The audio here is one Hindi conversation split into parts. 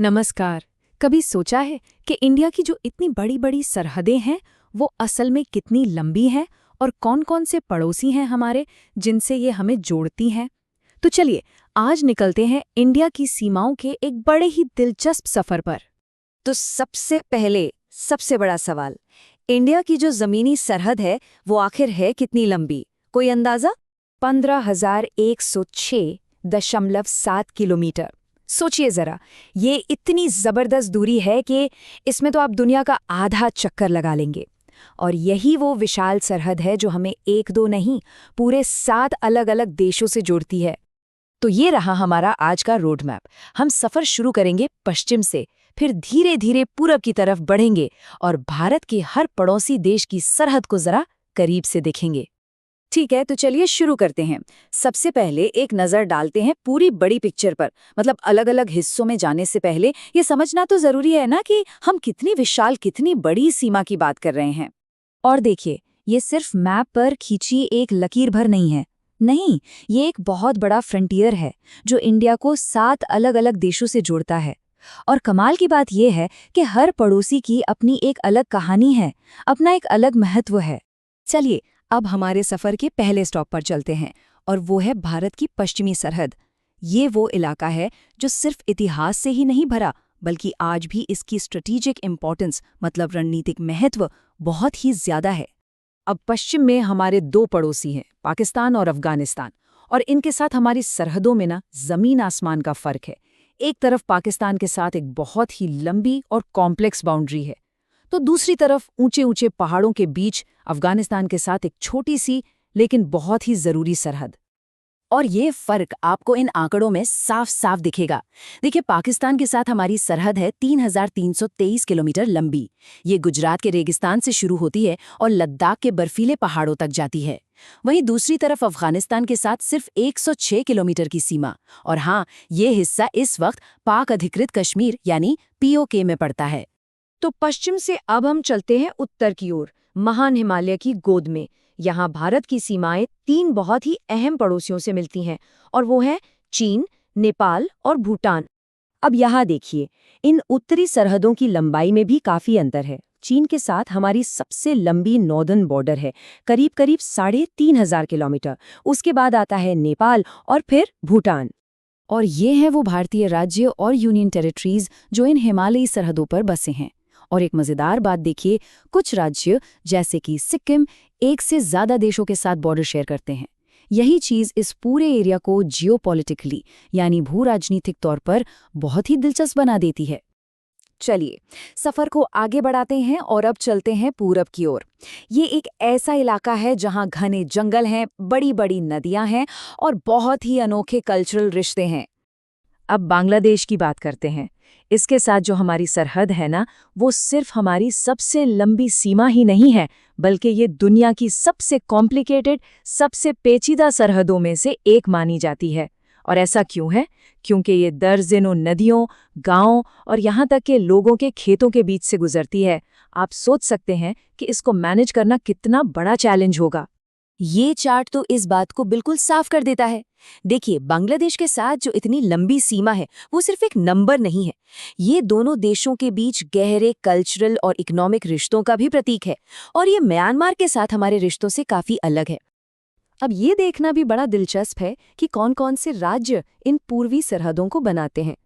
नमस्कार। कभी सोचा है कि इंडिया की जो इतनी बड़ी बड़ी सरहदें हैं वो असल में कितनी लंबी हैं और कौन-कौन से पड़ोसी हैं हमारे जिनसे ये हमें जोड़ती हैं? तो चलिए आज निकलते हैं इंडिया की सीमाओं के एक बड़े ही दिलचस्प सफर पर। तो सबसे पहले सबसे बड़ा सवाल, इंडिया की जो जमीनी सरहद है वो आखिर है कितनी लंबी? कोई अंदाजा? 15,106.7 किलोमीटर। सोचिए जरा, ये इतनी जबरदस्त दूरी है कि इसमें तो आप दुनिया का आधा चक्कर लगा लेंगे। और यही वो विशाल सरहद है जो हमें एक दो नहीं, पूरे 7 अलग अलग देशों से जोड़ती है। तो ये रहा हमारा आज का रोड मैप। हम सफर शुरू करेंगे पश्चिम से, फिर धीरे धीरे पूरब की तरफ बढ़ेंगे और भारत के हर पड़ोसी देश की सरहद को जरा करीब से देखेंगे। ठीक है, तो चलिए शुरू करते हैं। सबसे पहले एक नज़र डालते हैं पूरी बड़ी पिक्चर पर। मतलब अलग अलग हिस्सों में जाने से पहले ये समझना तो जरूरी है ना कि हम कितनी विशाल, कितनी बड़ी सीमा की बात कर रहे हैं। और देखिए, ये सिर्फ मैप पर खींची एक लकीर भर नहीं है। नहीं, ये एक बहुत बड़ा फ्रंटियर है जो इंडिया को 7 अलग अलग देशों से जोड़ता है। और कमाल की बात यह है कि हर पड़ोसी की अपनी एक अलग कहानी है, अपना एक अलग महत्व है। चलिए अब हमारे सफर के पहले स्टॉप पर चलते हैं, और वो है भारत की पश्चिमी सरहद। ये वो इलाका है जो सिर्फ इतिहास से ही नहीं भरा, बल्कि आज भी इसकी स्ट्रेटेजिक इंपॉर्टेंस, मतलब रणनीतिक महत्व, बहुत ही ज्यादा है। अब पश्चिम में हमारे 2 पड़ोसी हैं, पाकिस्तान और अफगानिस्तान, और इनके साथ हमारी सरहदों में ना जमीन आसमान का फर्क है। एक तरफ पाकिस्तान के साथ एक बहुत ही लंबी और कॉम्प्लेक्स बाउंड्री है, तो दूसरी तरफ ऊंचे ऊंचे पहाड़ों के बीच अफगानिस्तान के साथ एक छोटी सी लेकिन बहुत ही जरूरी सरहद। और ये फर्क आपको इन आंकड़ों में साफ साफ दिखेगा। देखिए, पाकिस्तान के साथ हमारी सरहद है 3,323 किलोमीटर लंबी। ये गुजरात के रेगिस्तान से शुरू होती है और लद्दाख के बर्फीले पहाड़ों तक जाती है। वहीं दूसरी तरफ अफगानिस्तान के साथ सिर्फ 106 किलोमीटर की सीमा। और हाँ, ये हिस्सा इस वक्त पाक अधिकृत कश्मीर यानी POK में पड़ता है। तो पश्चिम से अब हम चलते हैं उत्तर की ओर, महान हिमालय की गोद में। यहाँ भारत की सीमाएं 3 बहुत ही अहम पड़ोसियों से मिलती हैं, और वो हैं चीन, नेपाल और भूटान। अब यहाँ देखिए, इन उत्तरी सरहदों की लंबाई में भी काफी अंतर है। चीन के साथ हमारी सबसे लंबी नॉर्दर्न बॉर्डर है, करीब करीब 3,500 किलोमीटर। उसके बाद आता है नेपाल और फिर भूटान। और ये हैं वो भारतीय राज्य और यूनियन टेरिटरीज जो इन हिमालयी सरहदों पर बसे हैं। और एक मजेदार बात देखिए, कुछ राज्य जैसे कि सिक्किम 1 से ज्यादा देशों के साथ बॉर्डर शेयर करते हैं। यही चीज इस पूरे एरिया को जियोपॉलिटिकली यानी भू राजनीतिक तौर पर बहुत ही दिलचस्प बना देती है। चलिए सफर को आगे बढ़ाते हैं और अब चलते हैं पूरब की ओर। ये एक ऐसा इलाका है जहां घने जंगल हैं, बड़ी बड़ी नदियां हैं और बहुत ही अनोखे कल्चरल रिश्ते हैं। अब बांग्लादेश की बात करते हैं। इसके साथ जो हमारी सरहद है ना, वो सिर्फ हमारी सबसे लंबी सीमा ही नहीं है, बल्कि ये दुनिया की सबसे कॉम्प्लिकेटेड, सबसे पेचीदा सरहदों में से एक मानी जाती है। और ऐसा क्यों है? क्योंकि ये दर्जनों नदियों, गांवों और यहाँ तक के लोगों के खेतों के बीच से गुजरती है। आप सोच सकते हैं कि इसको मैनेज करना कितना बड़ा चैलेंज होगा। ये चार्ट तो इस बात को बिल्कुल साफ कर देता है। देखिए, बांग्लादेश के साथ जो इतनी लंबी सीमा है वो सिर्फ एक नंबर नहीं है, ये दोनों देशों के बीच गहरे कल्चरल और इकोनॉमिक रिश्तों का भी प्रतीक है। और ये म्यांमार के साथ हमारे रिश्तों से काफी अलग है। अब ये देखना भी बड़ा दिलचस्प है कि कौन कौन से राज्य इन पूर्वी सरहदों को बनाते हैं।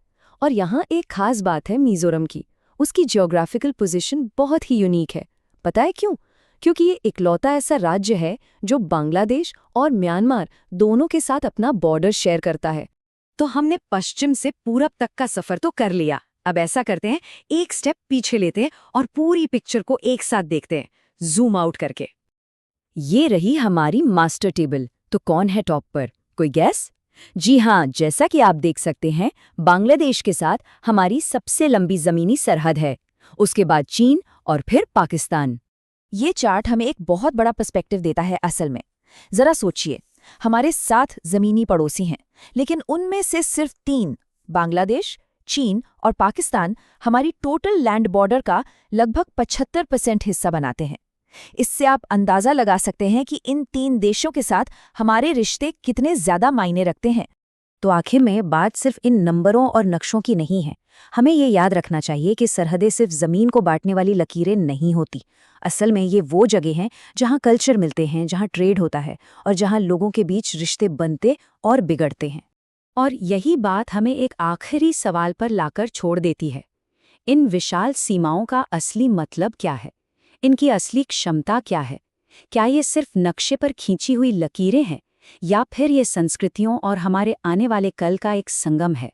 और यहाँ एक खास बात है मिजोरम की। उसकी जियोग्राफिकल पोजीशन बहुत ही यूनिक है। पता है क्यों? क्योंकि ये इकलौता ऐसा राज्य है जो बांग्लादेश और म्यांमार दोनों के साथ अपना बॉर्डर शेयर करता है। तो हमने पश्चिम से पूरब तक का सफर तो कर लिया। अब ऐसा करते हैं, एक स्टेप पीछे लेते हैं और पूरी पिक्चर को एक साथ देखते हैं, जूम आउट करके। ये रही हमारी मास्टर टेबल। तो कौन है टॉप पर? कोई गैस? जी हाँ, जैसा कि आप देख सकते हैं, बांग्लादेश के साथ हमारी सबसे लंबी जमीनी सरहद है। उसके बाद चीन और फिर पाकिस्तान। ये चार्ट हमें एक बहुत बड़ा पर्सपेक्टिव देता है असल में। जरा सोचिए, हमारे 7 जमीनी पड़ोसी हैं, लेकिन उनमें से सिर्फ 3 बांग्लादेश, चीन और पाकिस्तान हमारी टोटल लैंड बॉर्डर का लगभग 75% हिस्सा बनाते हैं। इससे आप अंदाजा लगा सकते हैं कि इन 3 देशों के साथ हमारे रिश्ते कितने ज्यादा मायने रखते हैं। तो आखिर में बात सिर्फ इन नंबरों और नक्शों की नहीं है। हमें ये याद रखना चाहिए कि सरहदें सिर्फ ज़मीन को बांटने वाली लकीरें नहीं होती। असल में ये वो जगह हैं जहाँ कल्चर मिलते हैं, जहाँ ट्रेड होता है और जहाँ लोगों के बीच रिश्ते बनते और बिगड़ते हैं। और यही बात हमें एक आखिरी सवाल पर लाकर छोड़ देती है। इन विशाल सीमाओं का असली मतलब क्या है? इनकी असली क्षमता क्या है? क्या ये सिर्फ नक्शे पर खींची हुई लकीरें हैं या फिर ये संस्कृतियों और हमारे आने वाले कल का एक संगम है?